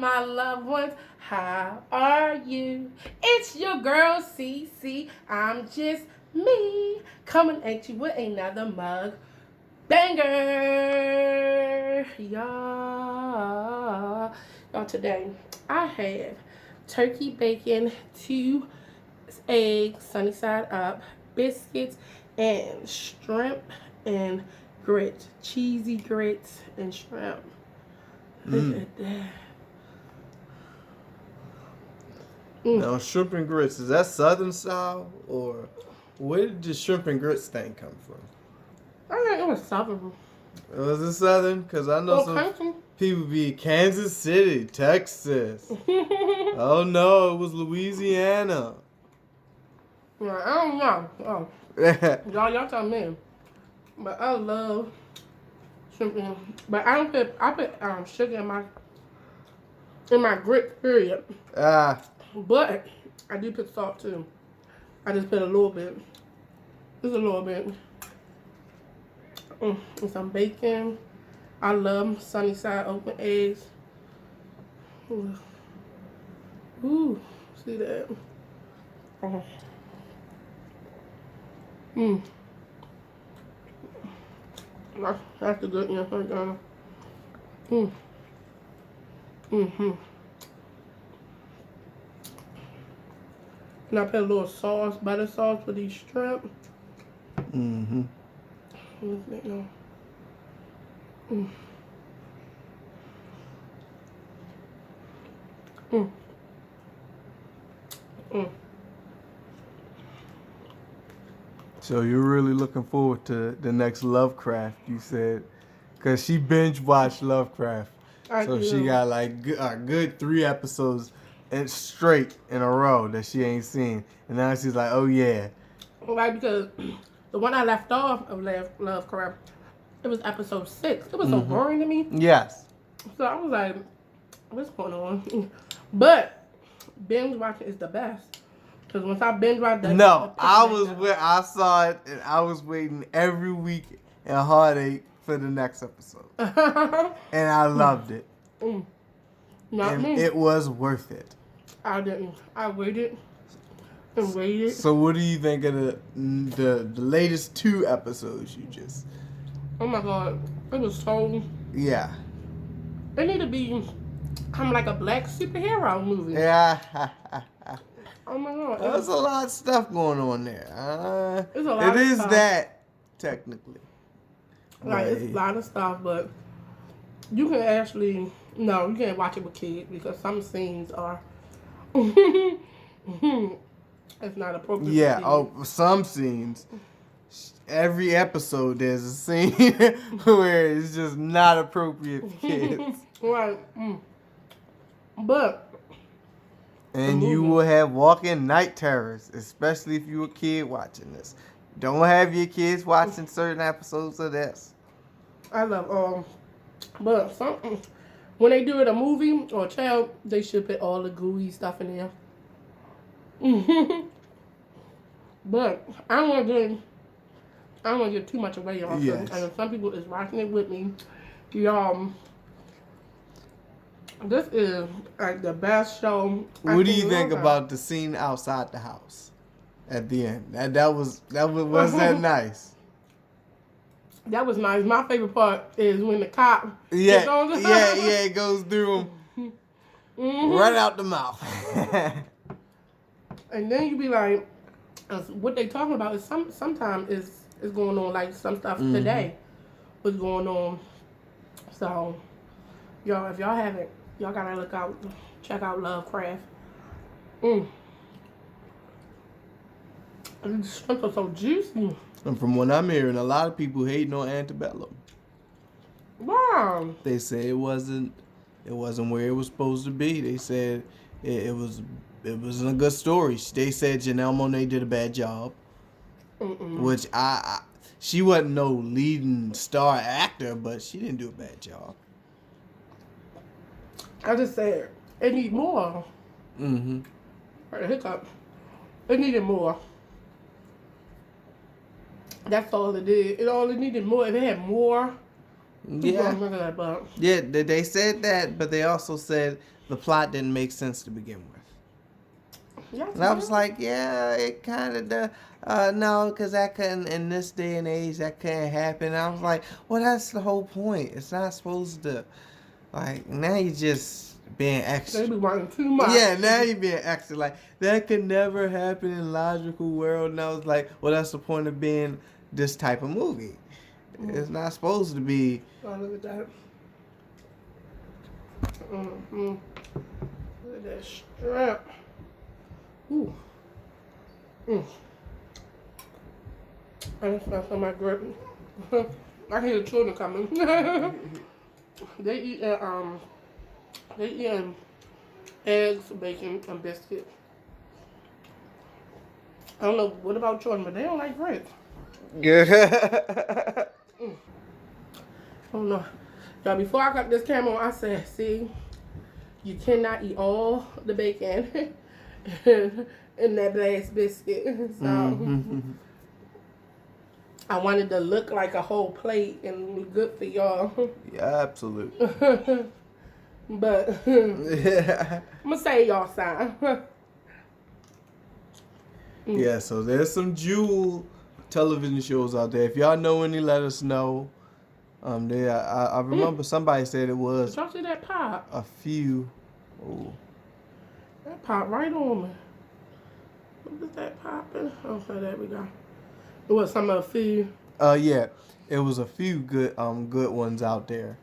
my loved ones. How are you? It's your girl, CC. I'm just me. Coming at you with another mug banger. Y'all, today I have turkey bacon, 2 eggs, sunny side up, biscuits, and shrimp and grits. Cheesy grits and shrimp. Look at that. Now, shrimp and grits, is that Southern style? Or where did the shrimp and grits thing come from? I think it was Southern. Was it Southern? Because I know some people be Kansas City, Texas. Oh, no, it was Louisiana. Yeah, I don't know. Oh. y'all tell me. But I love shrimp and, but I put sugar in my grits, period. But I do put salt too. I just put a little bit. Just a little bit. And some bacon. I love sunny side open eggs. Ooh, see that? That's a good one right there. And I put a little sauce, butter sauce for these shrimp. So you're really looking forward to the next Lovecraft, you said, because she binge watched Lovecraft. So she got like a good 3 episodes and straight in a row that she ain't seen, and now she's like, oh yeah. Right, because the one I left off of Lovecraft, it was episode 6. It was so boring to me. Yes. So I was like, what's going on? But binge watching is the best. Because once I binge watch that. No, I saw it and I was waiting every week in heartache for the next episode. And I loved it. Not me. It was worth it. I didn't. I waited and waited. So what do you think of the latest 2 episodes you just? Oh my God. It was so. Yeah. It need to be kind of like a black superhero movie. Yeah. Oh my God. There's a lot of stuff going on there. It's a lot it of is stuff. that, technically. Like, it's a lot of stuff, but you can actually, no, you can't watch it with kids because some scenes are, it's not appropriate. Yeah, some scenes. Every episode there's a scene where it's just not appropriate for kids. Right. But. And you will have walking night terrors, especially if you're a kid watching this. Don't have your kids watching certain episodes of this. I love but when they do it a movie or a child, they should put all the gooey stuff in there. But I don't want to give too much away, y'all. Yes. And some people is watching it with me. Y'all, this is like the best show. What do you think about the scene outside the house at the end? That was that nice? That was nice. My favorite part is when the cop it goes through him right out the mouth. And then you be like, what they talking about is sometimes is going on, like some stuff today was going on. So, y'all, if y'all haven't, y'all gotta check out Lovecraft. And the shrimp are so juicy. And from what I'm hearing, a lot of people hating on Antebellum. Wow. They say it wasn't where it was supposed to be. They said it wasn't a good story. They said Janelle Monáe did a bad job, which she wasn't no leading star actor, but she didn't do a bad job. I just said it need more. Right, hiccup. It needed more. That's all it did. It only needed more. If it had more Yeah. Yeah, they said that, but they also said the plot didn't make sense to begin with. Yeah, and I was like, yeah, it kind of does. No, because that couldn't, in this day and age, that couldn't happen. And I was like, well, that's the whole point. It's not supposed to, like, now you're just being extra. They be wanting too much. Yeah, now you're being extra. Like, that could never happen in a logical world. And I was like, well, that's the point of being this type of movie. It's not supposed to be. Oh, look at that. Look at that strap. Ooh. I just felt on my grip. I hear the children coming. They eating eggs, bacon, and biscuit. I don't know what about children, but they don't like grits. Yeah. Oh no. Now before I got this camera on, I said, see, you cannot eat all the bacon in that last biscuit. So I wanted to look like a whole plate and be good for y'all. Yeah, absolutely. But I'm gonna say y'all sign. Yeah, so there's some jewel television shows out there. If y'all know any, let us know. I remember somebody said it was. Did y'all see that pop? A few. Oh. That pop right on me. Look at that popping. Okay, there we go. It was some of a few. Yeah, it was a few good ones out there.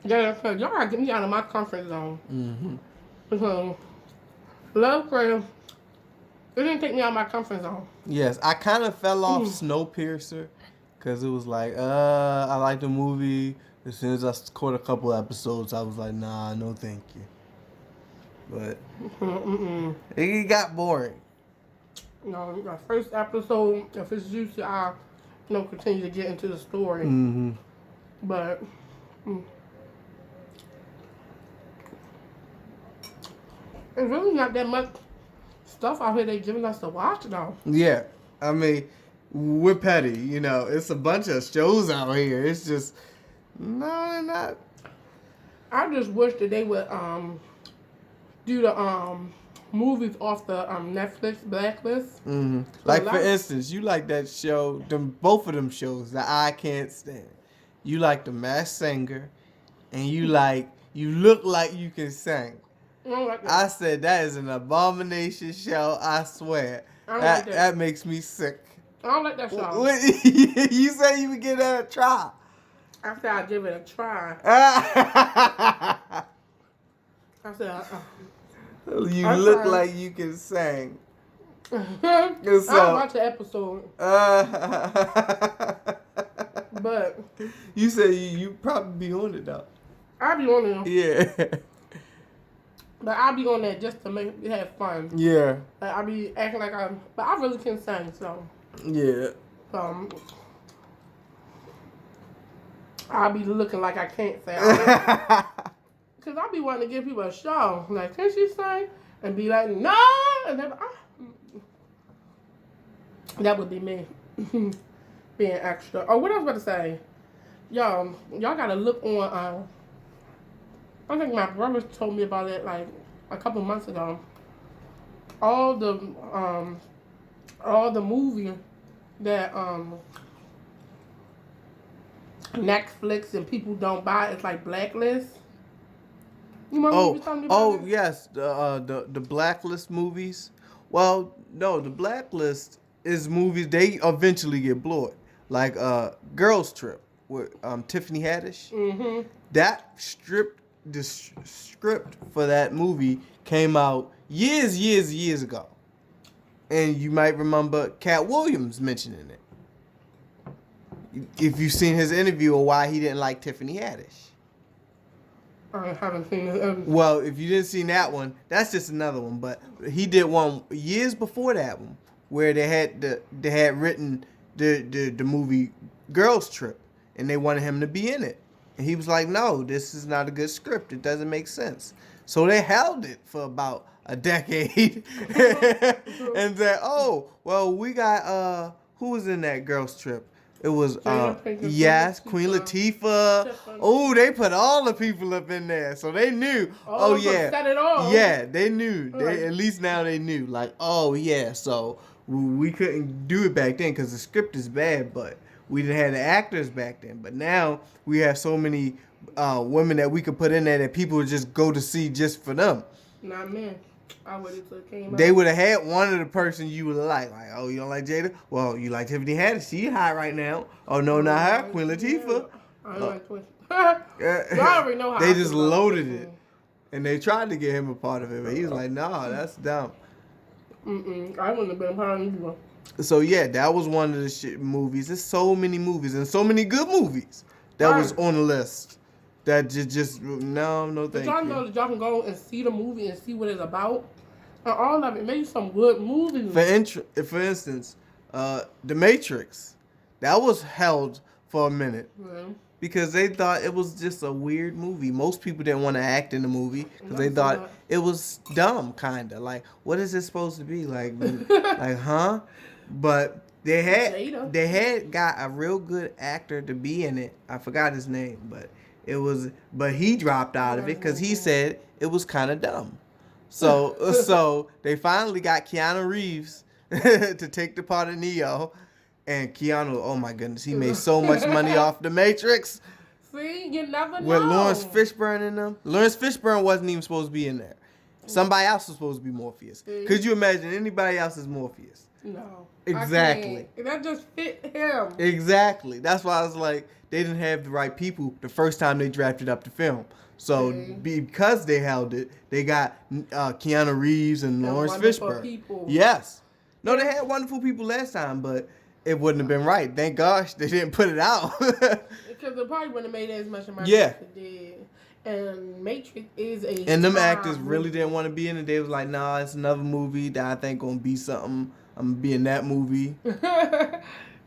Yeah, cause y'all gotta get me out of my comfort zone. Because Lovecraft, it didn't take me out of my comfort zone. Yes, I kind of fell off Snowpiercer because it was like, I like the movie. As soon as I caught a couple episodes, I was like, nah, no thank you. But it got boring. You know, the first episode, if it's juicy, I'll continue to get into the story. But it's really not that much stuff out here they giving us to watch though. Yeah, I mean, we're petty, you know. It's a bunch of shows out here. It's just no, not. I just wish that they would do the movies off the Netflix blacklist. Like for instance, you like that show, both of them shows that I can't stand. You like The Masked Singer, and you look like you can sing. I said that is an abomination show. I swear. That makes me sick. I don't like that show. You say you would give that a try. I said I'd give it a try. I said, you look like you can sing. I'll watch the episode. But you say you probably be on it though. I'll be on it. Yeah. But I'll be on there just to have fun. Yeah. Like, I'll be acting like but I really can sing, so. Yeah. I'll be looking like I can't sing. Because I'll be wanting to give people a show. Like, can she sing? And be like, no! And then, that would be me. Being extra. Oh, what I was about to say. Y'all gotta look on, I think my brother told me about it like a couple months ago. All the movies that Netflix and people don't buy, it's like Blacklist. You remember what you telling me about this? Yes, the Blacklist movies. Well, no, the Blacklist is movies they eventually get blurred. Like Girls Trip with Tiffany Haddish. That the script for that movie came out years ago. And you might remember Cat Williams mentioning it. If you've seen his interview of why he didn't like Tiffany Haddish. I haven't seen it. Well, if you didn't see that one, that's just another one. But he did one years before that one, where they had written the movie Girls Trip, and they wanted him to be in it, and he was like, "No, this is not a good script. It doesn't make sense." So they held it for about a decade. And then, oh, well, we got, who was in that girls trip? It was, yes, Queen Latifah. Oh, they put all the people up in there. So they knew, oh yeah. Set it off. Yeah, they knew. At least now they knew. Like, oh yeah, so we couldn't do it back then because the script is bad, but we didn't have the actors back then. But now we have so many women that we could put in there that people would just go to see just for them. Not me. I would have came out. They would have had one of the person you would like. Like, oh, you don't like Jada? Well, you like Tiffany Haddish. She hot right now. Oh, no, not her. Queen Latifah. I like Twitch. Y'all already know how they just loaded it. And they tried to get him a part of it, but he was like, nah, that's dumb. I wouldn't have been a part of it. So, yeah, that was one of the movies. There's so many movies and so many good movies that was on the list. That just no, thank you. Y'all know that y'all can go and see the movie and see what it's about. And all of it, maybe some good movies. For instance, The Matrix, that was held for a minute because they thought it was just a weird movie. Most people didn't want to act in the movie because they thought it was dumb, kind of. Like, what is it supposed to be? Like, huh? But they had got a real good actor to be in it. I forgot his name, but he dropped out of it because he said it was kind of dumb. So they finally got Keanu Reeves to take the part of Neo, and Keanu, oh my goodness, he made so much money off The Matrix. See, you never know. With Lawrence Fishburne in them. Lawrence Fishburne wasn't even supposed to be in there. Somebody else was supposed to be Morpheus. Could you imagine anybody else as Morpheus? No. Exactly. That just fit him. Exactly. That's why I was like, they didn't have the right people the first time they drafted up the film. So because they held it, they got Keanu Reeves and Lawrence Fishburne. People. Yes. No, they had wonderful people last time, but it wouldn't have been right. Thank gosh they didn't put it out. Because they probably wouldn't have made as much money as it did. And Matrix is a and them actors really didn't want to be in it. They was like, nah, it's another movie that I think gonna be something. I'm gonna be in that movie.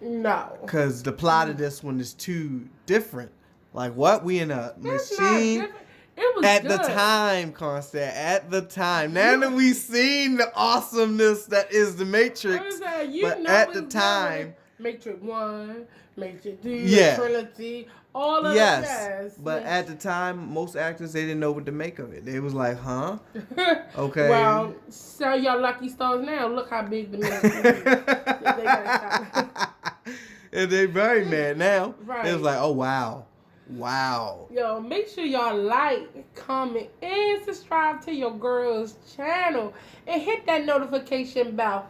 No. Because the plot of this one is too different. Like, what? We in a machine? It was at good. the time, Constance. At the time. Now that we've seen the awesomeness that is the Matrix. But at the time. Matrix 1, Matrix 2, Trinity, all of yes. But at the time, most actors, they didn't know what to make of it. They was like, huh? Okay. Well, sell your lucky stars now. Look how big the Matrix is. They gotta stop. And they very mad now. Right. It was like, oh, wow. Wow. Yo, make sure y'all like, comment, and subscribe to your girl's channel. And hit that notification bell.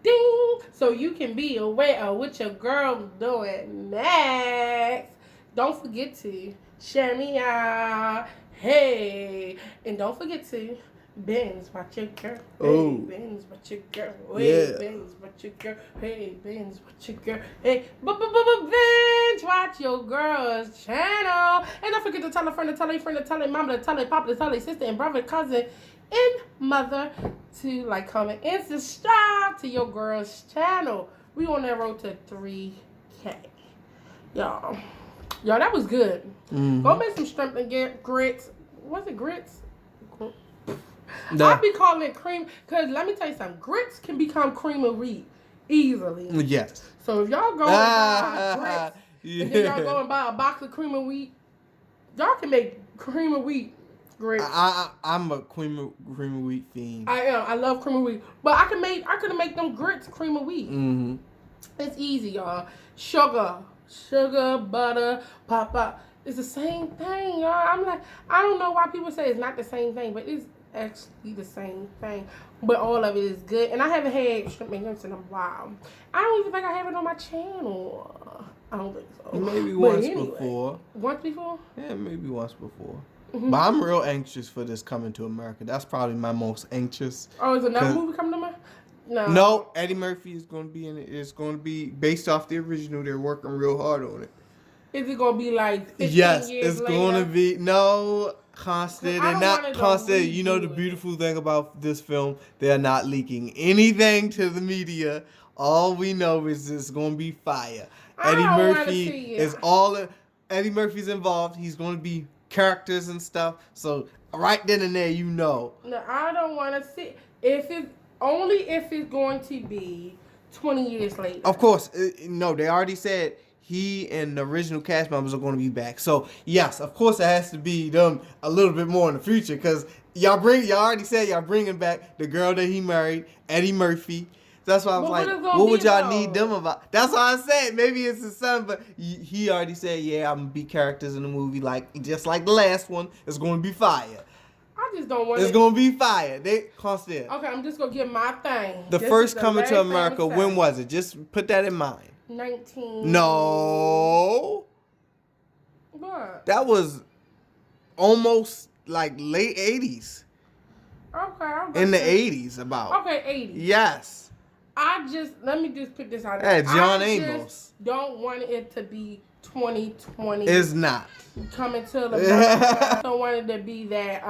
Ding! So you can be aware of what your girl's doing next. Don't forget to share me out. Hey. And don't forget to binge watch your girl. Hey, binge watch your girl. Hey, binge watch your girl. Hey, binge watch your girl. Hey, binge watch your girl's channel. And don't forget to tell a friend, to tell a friend, to tell a mama, to tell a papa, to tell a sister and brother, cousin, and mother to like, comment, and subscribe to your girl's channel. We on that road to 3K. Y'all, that was good. Mm-hmm. Go make some shrimp and get grits. Was it grits? I be calling it cream, because let me tell you something. Grits can become cream of wheat easily. Yes. So if y'all go and buy grits, and then y'all go and buy a box of cream of wheat, y'all can make cream of wheat grits. I'm a cream of wheat fiend. I am. I love cream of wheat. But I could make them grits cream of wheat. Mm-hmm. It's easy, y'all. Sugar, butter, pop. It's the same thing, y'all. I'm like, I don't know why people say it's not the same thing, but it's actually the same thing. But all of it is good. And I haven't had shrimp and grits in a while. I don't even think I have it on my channel. I don't think so. Maybe once before. Once before? Yeah, maybe once before. Mm-hmm. But I'm real anxious for this coming to America. That's probably my most anxious. Oh, is another movie coming to America? No, Eddie Murphy is going to be in it. It's going to be based off the original. They're working real hard on it. Is it going to be like 15 yes, years it's going to be. No, Constant. And not Constant. You know the beautiful thing about this film? They're not leaking anything to the media. All we know is it's going to be fire. Eddie Murphy is all. Eddie Murphy's involved. He's going to be characters and stuff. So right then and there, you know. No, I don't want to see if it's going to be 20 years later. Of course, no. They already said he and the original cast members are going to be back. So yes, of course, it has to be them a little bit more in the future because y'all already said y'all bringing back the girl that he married, Eddie Murphy. That's why I was like, what would y'all need them about? That's why I said maybe it's his son, but he already said, yeah, I'm gonna be characters in the movie, just like the last one. It's gonna be fire. I just don't want. It's gonna be fire. They constant. Okay, I'm just gonna get my thing. The first Coming to America. When was it? Just put that in mind. 19. No. What? That was almost like late 80s. Okay. In the 80s, about. Okay, 80s. Yes. Let me just put this out there. Yeah, John Amos. Amos. Don't want it to be 2020. It's not. Coming to America. I don't want it to be that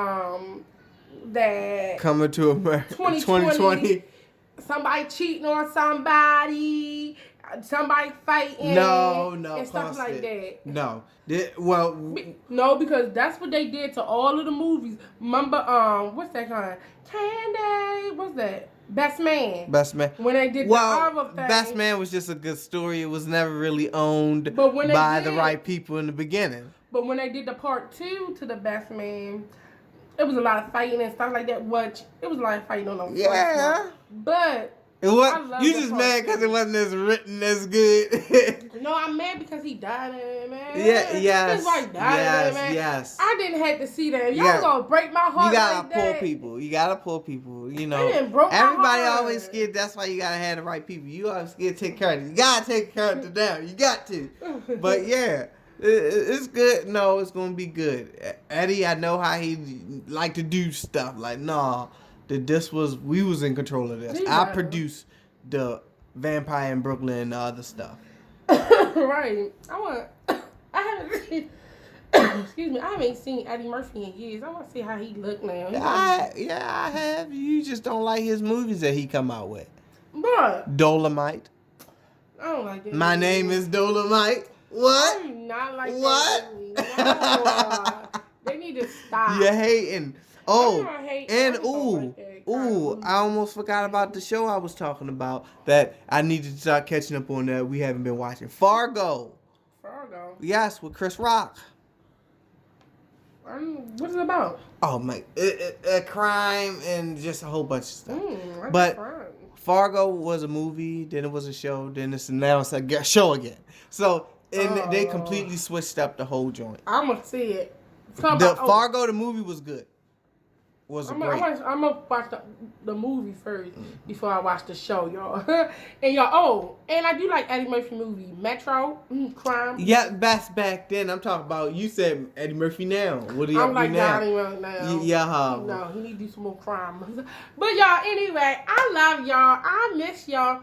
Coming to America 2020. Somebody cheating on somebody fighting. No, and stuff like that. No. No, because that's what they did to all of the movies. Remember, what's that kind? Candy. What's that? Best Man. When they did the other thing. Best Man was just a good story. It was never really owned by the right people in the beginning. But when they did the part 2 to the Best Man, it was a lot of fighting and stuff like that. It was a lot of fighting on the first one. But it was. You just mad because it wasn't as written as good. No, I'm mad because he died in it, man. Yeah, yes. His wife died in it, man. Yes. I didn't have to see that. Y'all gonna break my heart. You gotta like pull that. people. You gotta pull people. You know. Everybody always scared. That's why you gotta have the right people. You always scared to take characters. You gotta take character down. You got to. But yeah. It's good. No, it's gonna be good. Eddie, I know how he like to do stuff. Like, nah, we was in control of this. I produced the Vampire in Brooklyn and the other stuff. Right. Excuse me. I haven't seen Eddie Murphy in years. I want to see how he look now. I have. You just don't like his movies that he come out with. What? Dolomite. I don't like that. My name is Dolomite. What? I do not like what? That movie. No. They need to stop. You're hating. Oh, and ooh, I almost forgot about the show I was talking about that I needed to start catching up on that we haven't been watching. Fargo. Yes, with Chris Rock. What is it about? Oh, my. A crime and just a whole bunch of stuff. But Fargo was a movie, then it was a show, then now it's a show again. So, they completely switched up the whole joint. I'm going to see it. Fargo, the movie was good. I'm gonna watch the movie first before I watch the show, y'all. And I do like Eddie Murphy movie, Metro, crime. Yeah, that's back then. I'm talking about. You said Eddie Murphy now. What do you do now? Eddie Murphy now. Yeah. No, he need to do some more crime. But y'all, anyway, I love y'all. I miss y'all.